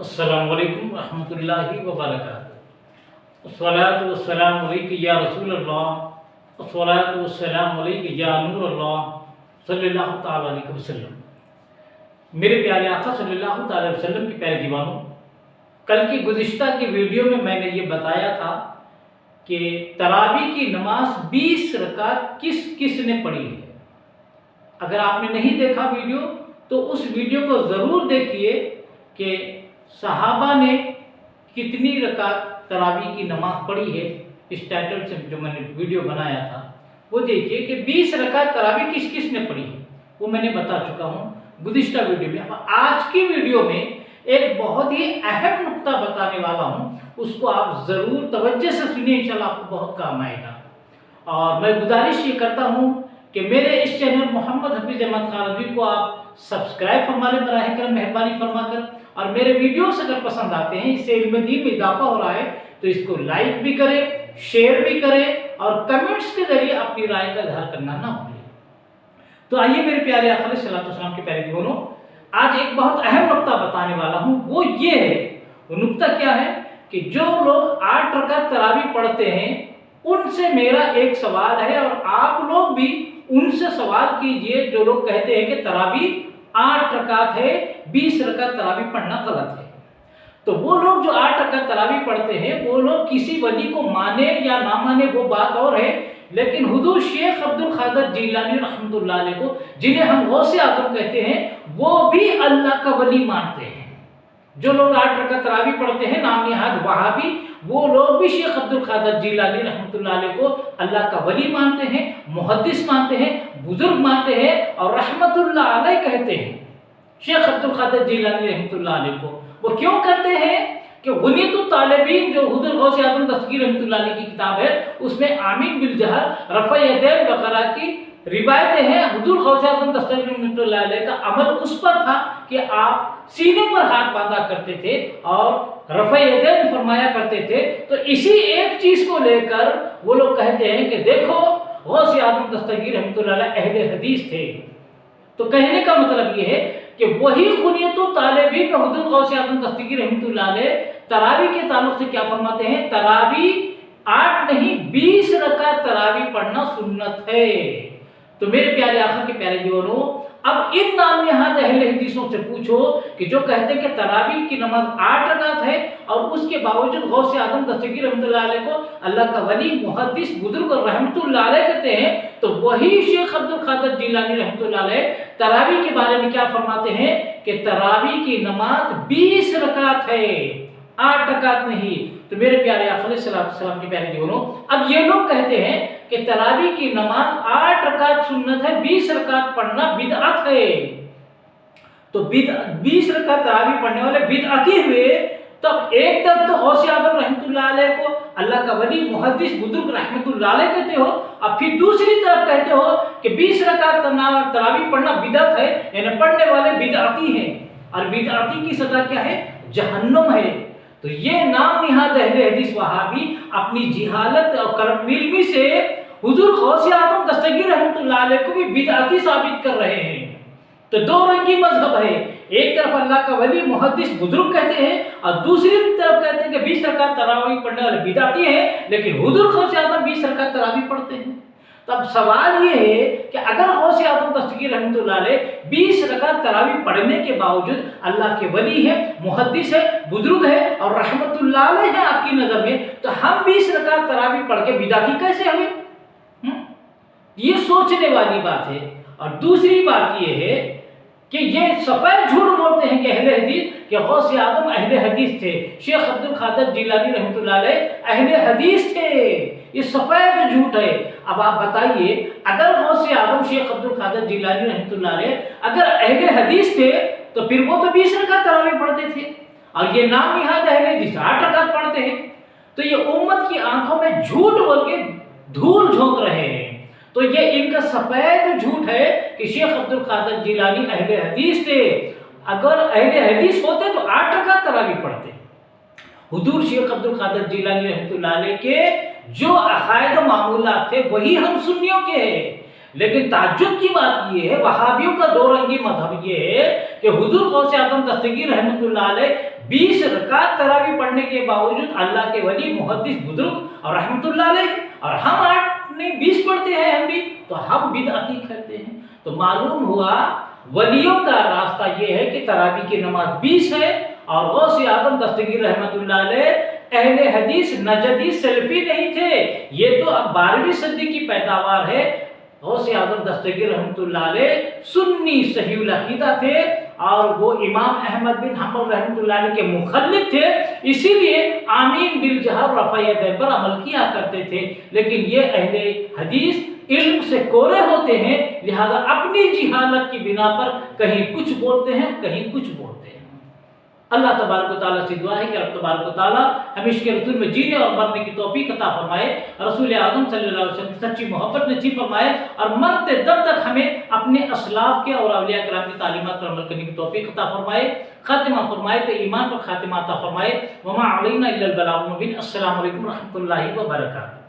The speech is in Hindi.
अस्सलामु अलैकुम रहमतुल्लाहि व बरकातुहू। अस्सलातु वस्सलामु अलैका या रसूलल्लाह, अस्सलातु वस्सलामु अलैका या नूरल्लाह सल्लल्लाहु तआला अलैहि वसल्लम। मेरे प्यारे आका सल्लल्लाहु तआला अलैहि वसल्लम के प्यारे दीवानों, कल की गुज़िश्ता की वीडियो में मैंने ये बताया था कि तरावी की नमाज 20 रकात किस किस ने पढ़ी है। अगर आपने नहीं देखा वीडियो तो उस वीडियो को ज़रूर देखिए कि सहाबा ने कितनी रकात तरावी की नमाज पढ़ी है। इस टाइटल से जो मैंने वीडियो बनाया था वो देखिए कि 20 रकात तरावी किस किस ने पढ़ी है, वो मैंने बता चुका हूँ गुज़िश्ता वीडियो में। अब आज की वीडियो में एक बहुत ही अहम नुक्ता बताने वाला हूँ, उसको आप ज़रूर तवज्जो से सुनिए, इंशाल्लाह आपको बहुत काम आएगा। और मैं गुजारिश ये करता हूँ कि मेरे इस चैनल मोहम्मद हफीज़ अहमद खानवी को आप सब्सक्राइब फरमाने बराह कर मेहरबानी फरमाकर, और मेरे वीडियोस अगर पसंद आते हैं, इससे इल्म दीन में इजाफा हो रहा है, तो इसको लाइक भी करें, शेयर भी करें और कमेंट्स के जरिए अपनी राय का इजहार करना ना भूलें। तो आइए मेरे प्यारे आका सल्लल्लाहु अलैहि वसल्लम के प्यारे दीवानों, आज एक बहुत अहम नुक्ता बताने वाला हूँ। वो ये है, वो नुक्ता क्या है कि जो लोग 8 रकात तरावी पढ़ते हैं उनसे मेरा एक सवाल है, और आप लोग भी उनसे सवाल कीजिए जो लोग कहते हैं कि तरावी 8 रकात है, 20 रकात तरावी पढ़ना गलत है। तो वो लोग जो 8 रकात तरावी पढ़ते हैं वो लोग किसी वली को माने या ना माने वो बात और है, लेकिन हुजूर शेख अब्दुल कादिर जिलानी रहमतुल्लाह अलैह को, जिन्हें हम गौसे आज़म कहते हैं, वो भी अल्लाह का वली मानते हैं। जो लोग 8 रकात तरावी पढ़ते हैं नाम निहाद वहाबी, वो लोग भी शेख अब्दुल कादिर जिलानी रहमतुल्लाह अलैह को अल्लाह का वली मानते हैं, मुहद्दिस मानते हैं, बुजुर्ग मानते हैं और रहमतुल्लाह अलैह कहते हैं शेख अब्दुल कादिर जिलानी रहमतुल्लाह अलैह को। वो क्यों करते हैं कि गुनियतुत तालिबीन जो हुजूर गौसे आज़म दस्तगीर रहमतुल्लाह अलैह की किताब है, उसमें आमीन बिल जहर रफ़ा यदैन वगैरह की रिवायतें हैं। हुजूर गौसे आज़म दस्तगीर रहमतुल्लाह अलैह का अमल उस पर था कि आप सीने पर हाथ बांधा करते थे और रफ़ा यदैन फरमाया करते थे। तो इसी एक चीज को लेकर वो लोग कहते हैं कि देखो गौसे आज़म दस्तगीर रहमतुल्लाह अलैह अहले हदीस थे। तो कहने का मतलब ये है कि वही गुनियतुत तालिबीन में हुजूर गौसे आज़म दस्तगीर रहमतुल्लाह अलैह तरावी के ताल्लुक से क्या फरमाते हैं, तरावी 8 नहीं 20 रकात तरावी पढ़ना सुन्नत है। तो मेरे प्यारे आका के प्यारे दीवानों, अब इन नाम निहाद अहले हदीसों से पूछो कि जो कहते हैं कि तरावी की नमाज 8 रकात है और उसके बावजूद गौसे आज़म दस्तगीर रहमतुल्लाह अलैह को अल्लाह का वली, मुहद्दिस, बुजुर्ग और रहमतुल्लाह अलैह कहते हैं, तो वही शेख अब्दुल कादिर जिलानी रहमतुल्लाह अलैह तरावी के बारे में क्या फरमाते हैं कि तरावी की नमाज 20 रकात है, 8 रकात नहीं। तो मेरे प्यारे आका सल्लल्लाहु अलैहि वसल्लम के प्यारे दीवानों, अब ये लोग कहते हैं कि तरावी की नमाज 8 रकात सुन्नत है, 20 रकात पढ़ना बिदअत है। तो 20 रकात तरावी पढ़ने वाले बिदअती हुए। तब एक तरफ तो गौसे आज़म रहमतुल्लाह अलैह को अल्लाह का वली, मुहद्दिस, बुजुर्ग रहमतुल्लाह अलैह कहते हो, अब फिर दूसरी तरफ कहते हो कि 20 रकात तरावी पढ़ना बिदअत है, यानी पढ़ने वाले बिदअती हैं, और बिदअती की सजा क्या है, जहन्नुम है। तो ये नाम निहाद अहले हदीस वहाबी अपनी जिहालत और कलमिल्मी से हुजूर गौसे आज़म दस्तगीर रहमतुल्लाह अलैह को भी बिदअती साबित कर रहे हैं। तो दो रंगी मजहब है, एक तरफ अल्लाह का वली, मुहद्दिस, बुजुर्ग कहते हैं और दूसरी तरफ कहते हैं कि 20 रकात तरावी पढ़ने वाले बिदअती हैं, लेकिन हुजूर गौसे आज़म 20 रकात तरावी पढ़ते हैं। तब सवाल ये है कि अगर गौसे आज़म दस्तगीर रहमतुल्लाह अलैह 20 रकात तरावी पढ़ने के बावजूद अल्लाह के वली है, मुहद्दिस है, बुजुर्ग है और रहमतुल्लाह अलैह है आपकी नजर में, तो हम 20 रकात तरावी पढ़ के बिदअती कैसे हुए? ये सोचने वाली बात है। और दूसरी बात ये है कि ये सफेद झूठ बोलते हैं कि अहले हदीस, कि गौसे आज़म अहले हदीस थे, शेख अब्दुल कादिर जिलानी रहमतुल्लाह अलैह अहले हदीस थे। ये सफेद झूठ है। अब आप बताइए, अगर गौसे आज़म शेख अब्दुल कादिर जिलानी रहमतुल्लाह अलैह अगर अहले हदीस थे तो फिर वो तो 20 रकात तरावी पढ़ते थे, और ये नाम निहाद अहले हदीस 8 रकात पढ़ते हैं। तो ये उम्मत की आंखों में झूठ बोल के धूल झोंक रहे हैं। तो ये इनका सफेद झूठ है कि शेख अब्दुल कादिर जिलानी अहले हदीस थे। अगर अहले हदीस होते तो 8 रकात तरावी पढ़ते। हुजूर शेख अब्दुल कादिर जिलानी रहमतुल्लाह अलैह के जो अकायद मामूलात थे वही हम सुन्नियों के हैं, लेकिन ताज्जुब की बात ये है, वहाबियों का दो रंगी मजहब ये है कि हुजूर गौसे आजम दस्तगीर रहमतुल्लाह अलैह 20 रकात तरावी पढ़ने के बावजूद अल्लाह के वली मुहद्दिस बुजुर्ग और रहमतुल्लाह अलैह, और हम 8 नहीं 20 पढ़ते हैं हम भी, तो हम बिदअती करते हैं। तो मालूम हुआ वलियों का रास्ता ये है कि तरावी की नमाज 20 है, और गौसे आजम दस्तगीर रहमतुल्लाह अलैह अहले हदीस नजदी सलफी नहीं थे, ये तो अब 12वीं सदी की पैदावार है। गौसे आजम दस्तगीर रहमतुल्लाह अलैह सुन्नी सहीउल अकीदा थे, और वो इमाम अहमद बिन हंबल रहमतुल्लाह अलैह के मुखल्लिद थे, इसीलिए आमीन बिल जहर रफ़ायत पर अमल किया करते थे। लेकिन ये अहले हदीस इल्म से कोरे होते हैं, लिहाजा अपनी जिहालत की बिना पर कहीं कुछ बोलते हैं, कहीं कुछ बोलते हैं। अल्लाह तबारक व तआला से दुआ है कि रब तबारक व तआला हमें इसके रसूल में जीने और मरने की तौफीक अता फरमाए, रसूल आज़म सल्लल्लाहु अलैहि वसल्लम की सच्ची मोहब्बत नसीब फरमाए, और मरते दम तक हमें अपने असलाफ के और औलिया किराम की तालीमात पर अमल करने की तौफीक अता फरमाए, खातिमा फरमाए, तो ईमान पर खातिमा अता फरमाए। वमा अलैना इल्लल बलागुल मुबीन। अस्सलामु अलैकुम व रहमतुल्लाहि व बरकातुहू।